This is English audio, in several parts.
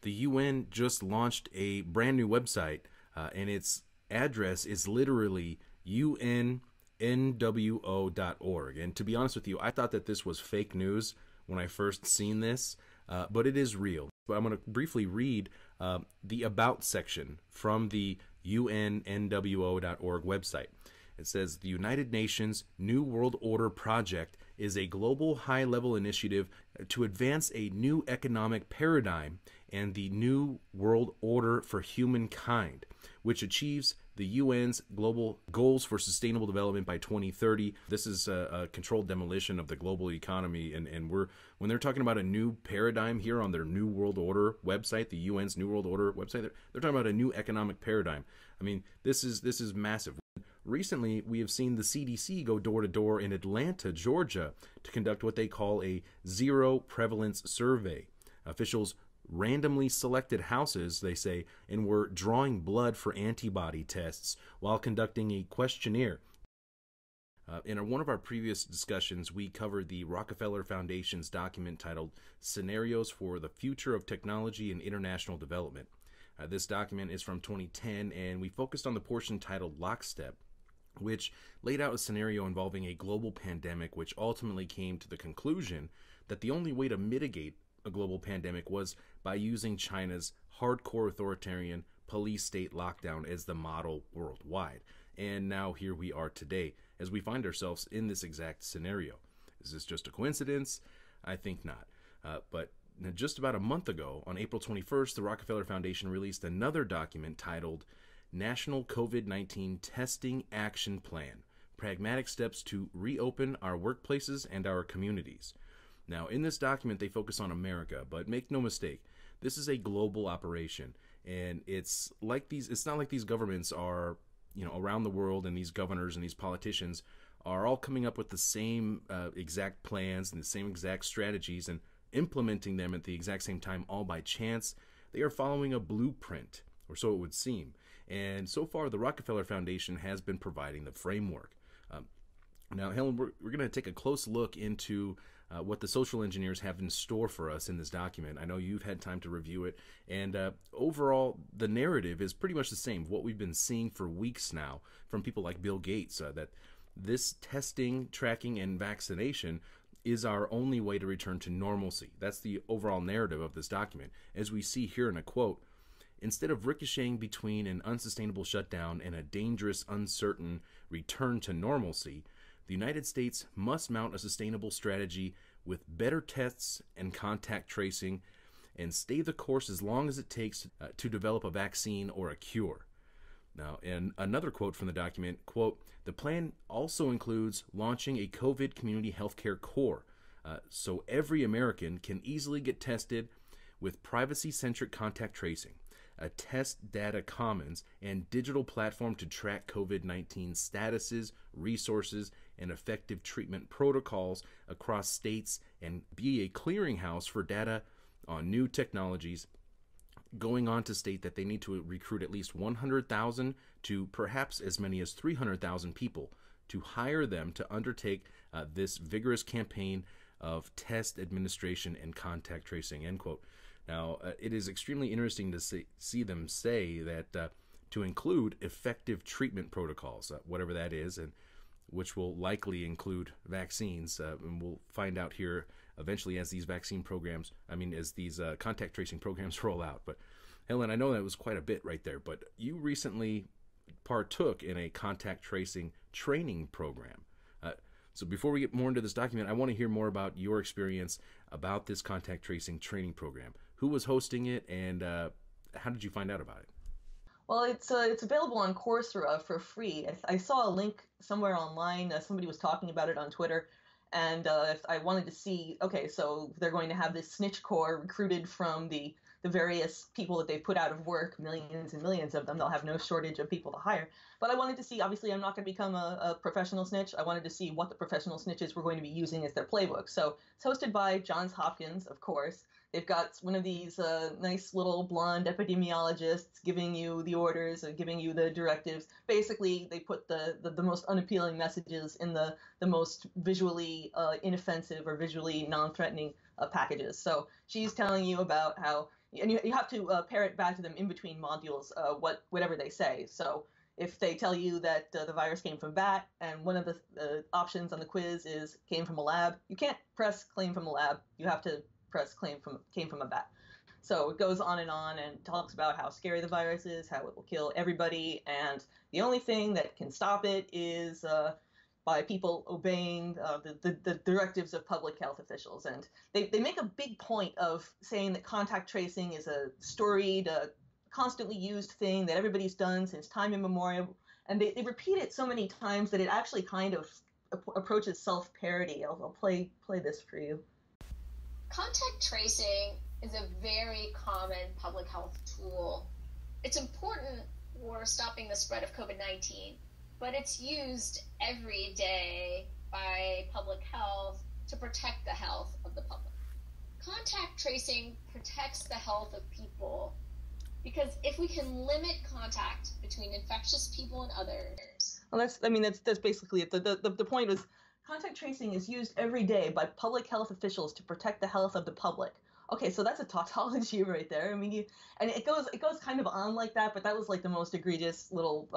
The UN just launched a brand new website, and its address is literally UNNWO.org. And to be honest with you, I thought that this was fake news when I first seen this, but it is real. But I'm going to briefly read the About section from the UNNWO.org website. It says, the United Nations New World Order Project is a global high-level initiative to advance a new economic paradigm and the new world order for humankind, which achieves the UN's global goals for sustainable development by 2030. This is a controlled demolition of the global economy, and when they're talking about a new paradigm here on their New World Order website, the UN's New World Order website, they're talking about a new economic paradigm. I mean, this is massive. Recently, we have seen the CDC go door to door in Atlanta, Georgia, to conduct what they call a zero prevalence survey. Officials randomly selected houses, they say, and were drawing blood for antibody tests while conducting a questionnaire. In one of our previous discussions, we covered the Rockefeller Foundation's document titled Scenarios for the Future of Technology and International Development. This document is from 2010, and we focused on the portion titled Lockstep, which laid out a scenario involving a global pandemic, which ultimately came to the conclusion that the only way to mitigate a global pandemic was by using China's hardcore authoritarian police state lockdown as the model worldwide. And now here we are today, as we find ourselves in this exact scenario. Is this just a coincidence? I think not. But just about a month ago, on April 21st, the Rockefeller Foundation released another document titled National COVID-19 Testing Action Plan, Pragmatic Steps to Reopen Our Workplaces and Our Communities. Now, in this document, they focus on America, but make no mistake, this is a global operation, and it's not like these governments are, around the world, and these governors and these politicians are all coming up with the same exact plans and the same exact strategies and implementing them at the exact same time, all by chance. They are following a blueprint, or so it would seem. And so far, the Rockefeller Foundation has been providing the framework. Now, Helen, we're going to take a close look into what the social engineers have in store for us in this document. I know you've had time to review it, and overall, the narrative is pretty much the same, what we've been seeing for weeks now from people like Bill Gates, that this testing, tracking, and vaccination is our only way to return to normalcy. That's the overall narrative of this document. As we see here in a quote, instead of ricocheting between an unsustainable shutdown and a dangerous, uncertain return to normalcy, the United States must mount a sustainable strategy with better tests and contact tracing and stay the course as long as it takes to develop a vaccine or a cure. Now, in another quote from the document, quote, the plan also includes launching a COVID community healthcare core so every American can easily get tested with privacy-centric contact tracing, a test data commons, and digital platform to track COVID-19 statuses, resources, and effective treatment protocols across states, and be a clearinghouse for data on new technologies, going on to state that they need to recruit at least 100,000 to perhaps as many as 300,000 people to hire them to undertake this vigorous campaign of test administration and contact tracing, end quote. Now, it is extremely interesting to see them say that to include effective treatment protocols, whatever that is, and which will likely include vaccines. And we'll find out here eventually as these as these contact tracing programs roll out. But Helen, I know that was quite a bit right there, but you recently partook in a contact tracing training program. So before we get more into this document, I want to hear more about your experience about this contact tracing training program. Who was hosting it, and how did you find out about it? Well, it's available on Coursera for free. I saw a link somewhere online. Somebody was talking about it on Twitter, and I wanted to see, okay, so they're going to have this snitch corps recruited from the various people that they've put out of work, millions and millions of them. They'll have no shortage of people to hire. But I wanted to see, obviously, I'm not going to become a professional snitch. I wanted to see what the professional snitches were going to be using as their playbook. So it's hosted by Johns Hopkins, of course. They've got one of these nice little blonde epidemiologists giving you the orders and giving you the directives. Basically, they put the most unappealing messages in the most visually inoffensive or visually non-threatening packages. So she's telling you about how and you have to parrot back to them in between modules whatever they say. So if they tell you that the virus came from a bat, and one of the options on the quiz is came from a lab, you can't press claim from a lab. You have to press came from a bat. So it goes on and talks about how scary the virus is, how it will kill everybody, and the only thing that can stop it is by people obeying the directives of public health officials. And they make a big point of saying that contact tracing is a storied, constantly used thing that everybody's done since time immemorial. And they repeat it so many times that it actually kind of approaches self-parody. I'll play this for you. Contact tracing is a very common public health tool. It's important for stopping the spread of COVID-19, but it's used every day by public health to protect the health of the public. Contact tracing protects the health of people because if we can limit contact between infectious people and others. Well, that's basically it. The point was contact tracing is used every day by public health officials to protect the health of the public. Okay, so that's a tautology right there. I mean, and it goes kind of on like that, but that was like the most egregious little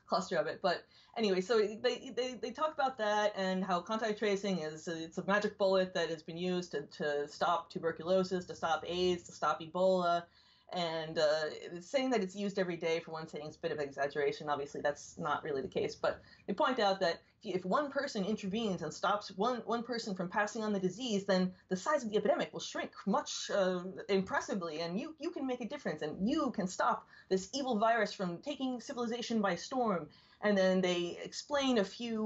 cluster of it. But anyway, so they talk about that and how contact tracing it's a magic bullet that has been used to stop tuberculosis, to stop AIDS, to stop Ebola. And saying that it's used every day, for one thing, is a bit of exaggeration. Obviously, that's not really the case. But they point out that if one person intervenes and stops one person from passing on the disease, then the size of the epidemic will shrink much impressively, and you can make a difference, and you can stop this evil virus from taking civilization by storm. And then they explain a few,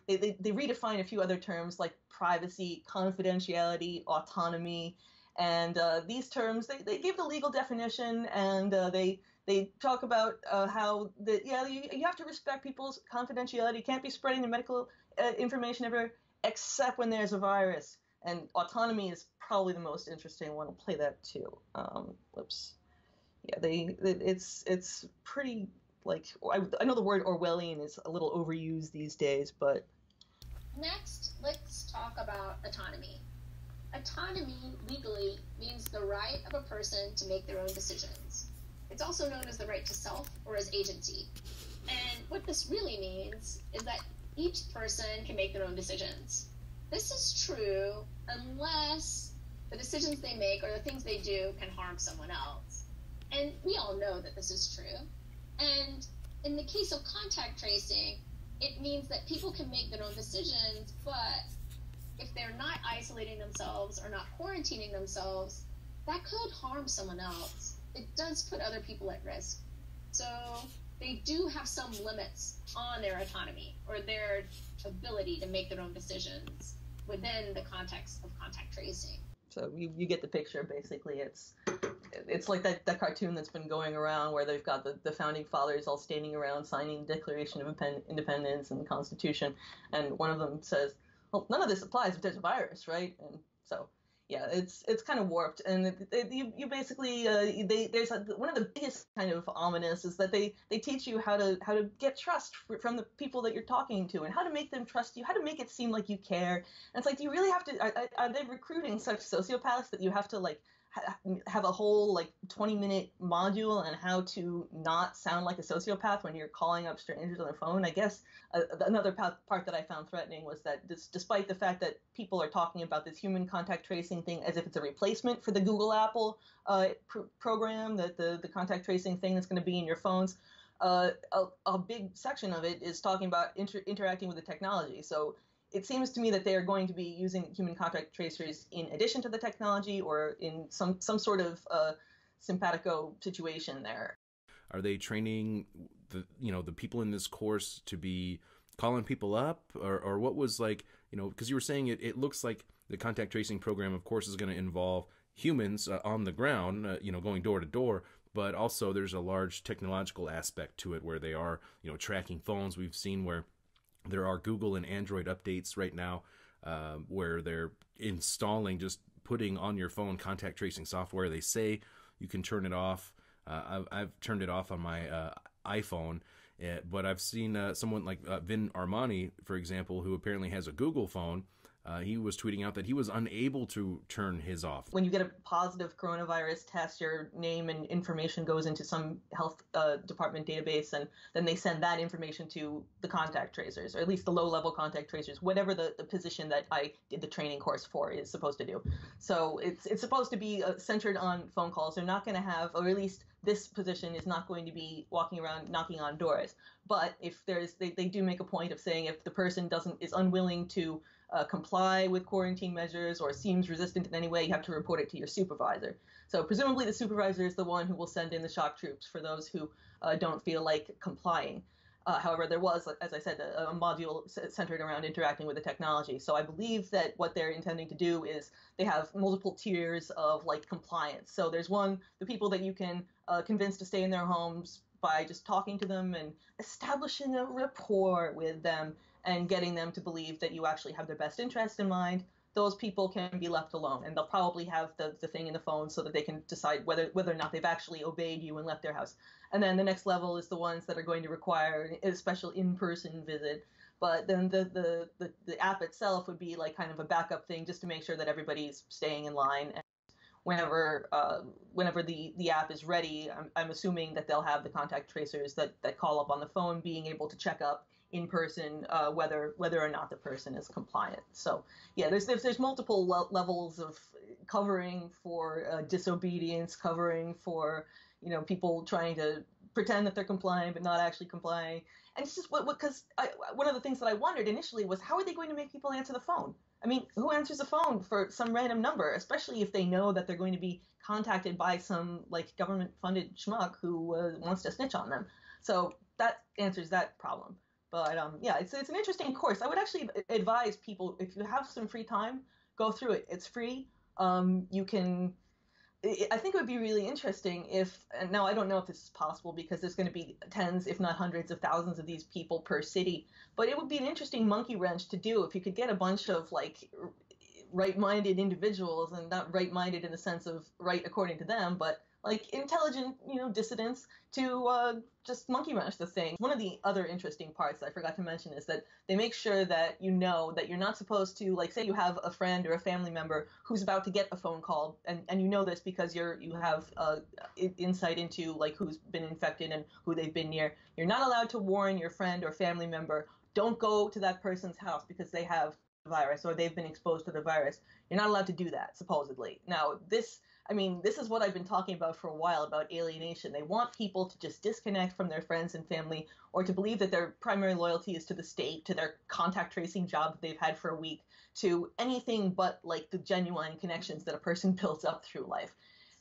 they redefine a few other terms like privacy, confidentiality, autonomy. And these terms, they give the legal definition, and they talk about how you have to respect people's confidentiality. You can't be spreading the medical information ever, except when there's a virus. And autonomy is probably the most interesting one. I'll play that too. Whoops. Yeah, it's pretty, like, I know the word Orwellian is a little overused these days, but. Next, let's talk about autonomy. Autonomy legally means the right of a person to make their own decisions. It's also known as the right to self or as agency. And what this really means is that each person can make their own decisions. This is true unless the decisions they make or the things they do can harm someone else. And we all know that this is true. And in the case of contact tracing, it means that people can make their own decisions, but if they're not isolating themselves or not quarantining themselves, that could harm someone else. It does put other people at risk. So they do have some limits on their autonomy or their ability to make their own decisions within the context of contact tracing. So you get the picture, basically. It's like that cartoon that's been going around where they've got the founding fathers all standing around signing the Declaration of Independence and the Constitution, and one of them says, well, none of this applies if there's a virus, right? And so, yeah, it's kind of warped. And you basically there's one of the biggest kind of ominous is that they teach you how to get trust from the people that you're talking to and how to make them trust you, how to make it seem like you care. And it's like, do you really have to? Are they recruiting such sociopaths that you have to like have a whole like 20-minute module on how to not sound like a sociopath when you're calling up strangers on the phone? I guess another part that I found threatening was that despite the fact that people are talking about this human contact tracing thing as if it's a replacement for the Google Apple program, that the contact tracing thing that's going to be in your phones, a big section of it is talking about interacting with the technology. So it seems to me that they are going to be using human contact tracers in addition to the technology or in some sort of simpatico situation there. Are they training the people in this course to be calling people up, or what was, like, because you were saying it looks like the contact tracing program, of course, is going to involve humans on the ground, going door to door, but also there's a large technological aspect to it where they are, tracking phones. We've seen where there are Google and Android updates right now where they're installing, just putting on your phone contact tracing software. They say you can turn it off. I've turned it off on my iPhone, but I've seen someone like Vin Armani, for example, who apparently has a Google phone, he was tweeting out that he was unable to turn his off. When you get a positive coronavirus test, your name and information goes into some health department database, and then they send that information to the contact tracers, or at least the low-level contact tracers, whatever the position that I did the training course for is supposed to do. So it's supposed to be centered on phone calls. They're not going to have, or at least this position is not going to be walking around knocking on doors. But if they do make a point of saying if the person is unwilling to comply with quarantine measures or seems resistant in any way, you have to report it to your supervisor. So presumably the supervisor is the one who will send in the shock troops for those who don't feel like complying. However, there was, as I said, a module centered around interacting with the technology. So I believe that what they're intending to do is they have multiple tiers of like compliance. So there's the people that you can convince to stay in their homes by just talking to them and establishing a rapport with them and getting them to believe that you actually have their best interest in mind. Those people can be left alone, and they'll probably have the thing in the phone so that they can decide whether or not they've actually obeyed you and left their house. And then the next level is the ones that are going to require a special in-person visit. But then the app itself would be like kind of a backup thing just to make sure that everybody's staying in line. And whenever the app is ready, I'm assuming that they'll have the contact tracers that call up on the phone being able to check up in person whether or not the person is compliant. So yeah, there's multiple levels of covering for disobedience, covering for people trying to pretend that they're complying but not actually complying. And it's just because one of the things that I wondered initially was how are they going to make people answer the phone? I mean, who answers the phone for some random number, especially if they know that they're going to be contacted by some like government-funded schmuck who wants to snitch on them? So that answers that problem. But yeah, it's an interesting course. I would actually advise people, if you have some free time, go through it. It's free. You can. I think it would be really interesting and now I don't know if this is possible because there's going to be tens, if not hundreds of thousands of these people per city, but it would be an interesting monkey wrench to do if you could get a bunch of like right-minded individuals, and not right-minded in the sense of right according to them, but like intelligent, dissidents to just monkey wrench the thing. One of the other interesting parts that I forgot to mention is that they make sure that that you're not supposed to, like, say you have a friend or a family member who's about to get a phone call, and you know this because you have insight into like who's been infected and who they've been near. You're not allowed to warn your friend or family member, don't go to that person's house because they have the virus or they've been exposed to the virus. You're not allowed to do that, supposedly. Now, this is what I've been talking about for a while about alienation. They want people to just disconnect from their friends and family, or to believe that their primary loyalty is to the state, to their contact tracing job that they've had for a week, to anything but like the genuine connections that a person builds up through life.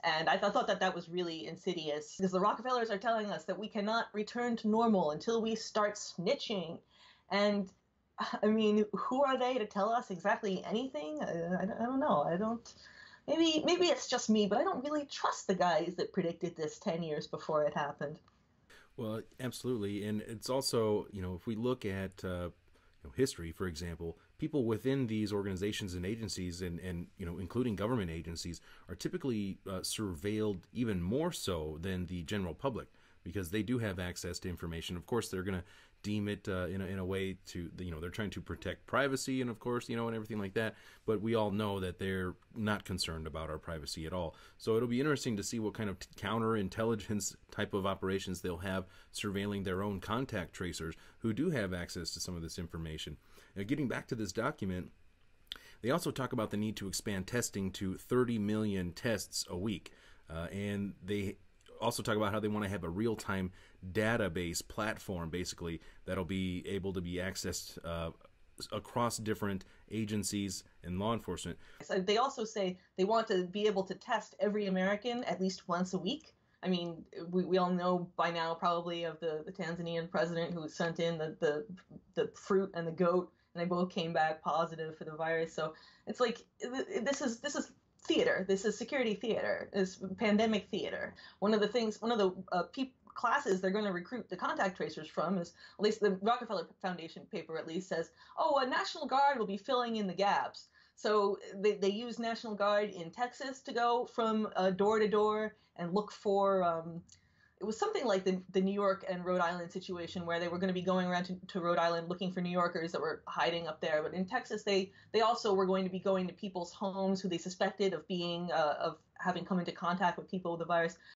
And I thought that was really insidious, because the Rockefellers are telling us that we cannot return to normal until we start snitching. And I mean, who are they to tell us exactly anything? I don't know. Maybe it's just me, but I don't really trust the guys that predicted this 10 years before it happened. Well, absolutely. And it's also, if we look at history, for example, people within these organizations and agencies and including government agencies are typically surveilled even more so than the general public, because they do have access to information. Of course, they're going to deem it in a way to, they're trying to protect privacy and, of course, and everything like that. But we all know that they're not concerned about our privacy at all. So it'll be interesting to see what kind of counterintelligence type of operations they'll have surveilling their own contact tracers who do have access to some of this information. Now, getting back to this document, they also talk about the need to expand testing to 30 million tests a week. And they also talk about how they want to have a real-time database platform, basically, that'll be able to be accessed across different agencies and law enforcement. They also say they want to be able to test every American at least once a week. I mean, we all know by now probably of the Tanzanian president who sent in the fruit and the goat, and they both came back positive for the virus. So it's like this is theater. This is security theater. This pandemic theater. One of the classes they're going to recruit the contact tracers from is, at least the Rockefeller Foundation paper at least says, a National Guard will be filling in the gaps. So they use National Guard in Texas to go from door to door and look for it was something like the New York and Rhode Island situation where they were going to be going around to Rhode Island looking for New Yorkers that were hiding up there. But in Texas, they also were going to be going to people's homes who they suspected of being of having come into contact with people with the virus.